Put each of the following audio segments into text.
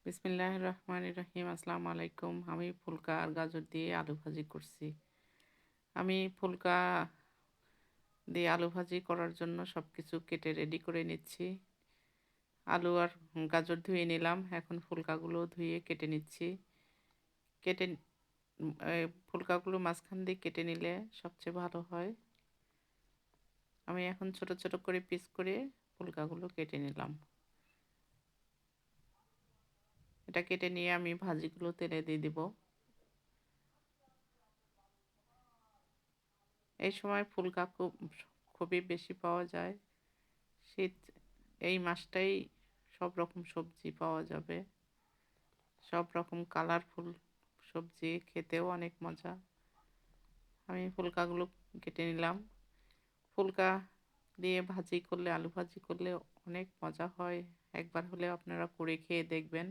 বিসমিল্লাহির রহমানির রহিম। আসসালামু আলাইকুম। আমি ফুলকা আর গাজর দিয়ে আলু ভাজি করছি। আমি ফুলকা দিয়ে আলু ভাজি করার জন্য সব কিছু কেটে রেডি করে নিচ্ছি। আলু আর গাজর ধুয়ে নিলাম। এখন ফুলকাগুলো ধুয়ে কেটে নিচ্ছি। কেটে ফুলকাগুলো মাঝখান দিয়ে কেটে নিলে সবচেয়ে ভালো হয়। আমি এখন ছোট ছোট করে পিস করে ফুলকাগুলো কেটে নিলাম। এটা কেটে নিয়ে আমি ভাজিগুলো তেলে দিয়ে দিব। এই সময় ফুলকা খুবই বেশি পাওয়া যায়। শীত এই মাসটাই সব রকম সবজি পাওয়া যাবে। সব রকম কালারফুল সবজি খেতেও অনেক মজা। আমি ফুলকাগুলো কেটে নিলাম। ফুলকা দিয়ে ভাজি করলে, আলু ভাজি করলে অনেক মজা হয়। একবার হলে আপনারা করে খেয়ে দেখবেন।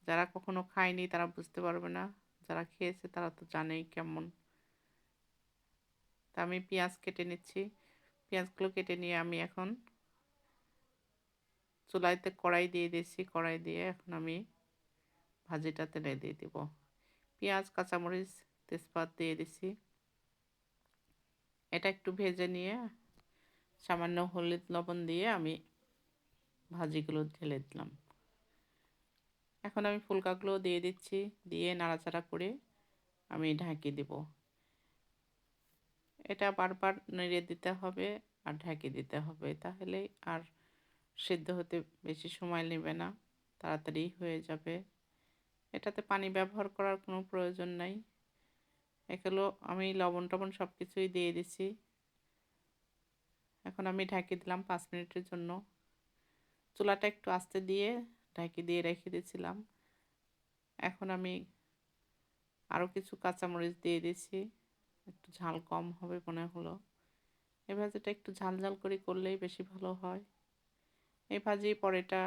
যারা কখনো খায়নি তারা বুঝতে পারবে না, যারা খেয়েছে তারা তো জানেই কেমন। তা আমি পেঁয়াজ কেটে নিচ্ছি। পেঁয়াজগুলো কেটে নিয়ে আমি এখন চুলাইতে কড়াই দিয়ে দিয়েছি। কড়াই দিয়ে এখন আমি ভাজিটা তেলে দিয়ে দিব। পেঁয়াজ, কাঁচামরিচ, তেজপাত দিয়ে দিছি। এটা একটু ভেজে নিয়ে সামান্য হলুদ লবণ দিয়ে আমি ভাজিগুলো ঢেলে দিলাম। এখন আমি ফুলকাগুলো দিয়ে দিচ্ছি। দিয়ে নাড়াচাড়া করে আমি ঢাকি দিব। এটা বারবার নেড়ে দিতে হবে আর ঢাকি দিতে হবে, তাহলে আর সিদ্ধ হতে বেশি সময় নেবে না, তাড়াতাড়ি হয়ে যাবে। এটাতে পানি ব্যবহার করার কোনো প্রয়োজন নাই। এগুলো আমি লবণ টবণ সব কিছুই দিয়ে দিছি। এখন আমি ঢাকি দিলাম 5 মিনিটের জন্য। চুলাটা একটু আস্তে দিয়ে ঢাকি দিয়ে রেখে দিয়েছিলাম। এখন আমি আরও কিছু কাঁচামরিচ দিয়ে দিছি। একটু ঝাল কম হবে মনে হলো। এই ভাজিটা একটু ঝাল ঝাল করে করলেই বেশি ভালো হয়। এই ভাজি পরেটা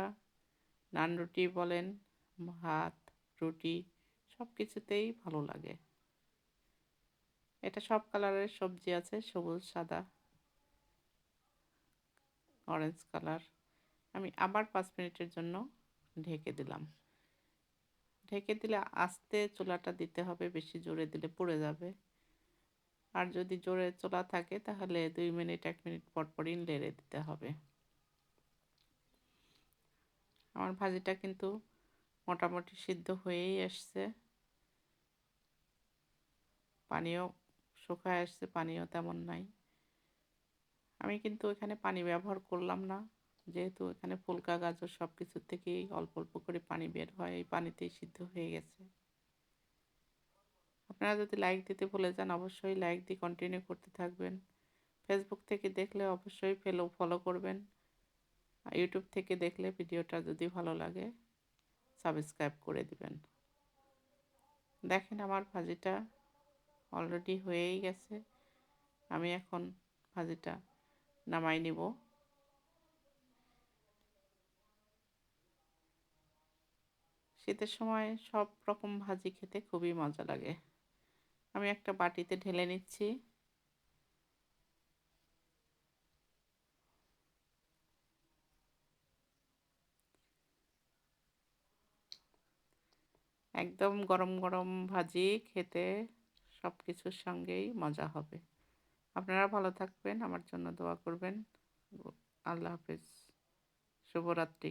নান রুটি বলেন, ভাত, রুটি সব কিছুতেই ভালো লাগে। এটা সব কালারের সবজি আছে, সবুজ, সাদা, অরেঞ্জ কালার। আমি আবার 5 মিনিটের জন্য ঢেকে দিলাম। ঢেকে দিলে আস্তে চুলাটা দিতে হবে, বেশি জোরে দিলে পুড়ে যাবে। আর যদি জোরে চুলা থাকে তাহলে 2 মিনিট 1 মিনিট পর পরই নেড়ে দিতে হবে। আমার ভাজিটা কিন্তু মোটামুটি সিদ্ধ হয়েই আসছে। পানিও শুকায় আসছে, পানিও তেমন নাই। আমি কিন্তু এখানে পানি ব্যবহার করলাম না, যেহেতু এখানে ফুলকা গাজর সব কিছুর থেকেই অল্প অল্প করে পানি বের হয়, এই পানিতেই সিদ্ধ হয়ে গেছে। আপনারা যদি লাইক দিতে ভুলে যান অবশ্যই লাইক দিয়ে কন্টিনিউ করতে থাকবেন। ফেসবুক থেকে দেখলে অবশ্যই ফলো করবেন। ইউটিউব থেকে দেখলে ভিডিওটা যদি ভালো লাগে সাবস্ক্রাইব করে দিবেন। দেখেন আমার ভাজিটা অলরেডি হয়েই গেছে। আমি এখন ভাজিটা নামাই নিব। শীতের সময় সব রকম ভাজি খেতে খুবই মজা লাগে। আমি একটা বাটিতে ঢেলে নিচ্ছি। একদম গরম গরম ভাজি খেতে সব কিছুর সঙ্গেই মজা হবে। আপনারা ভালো থাকবেন, আমার জন্য দোয়া করবেন। আল্লাহ হাফেজ, শুভরাত্রি।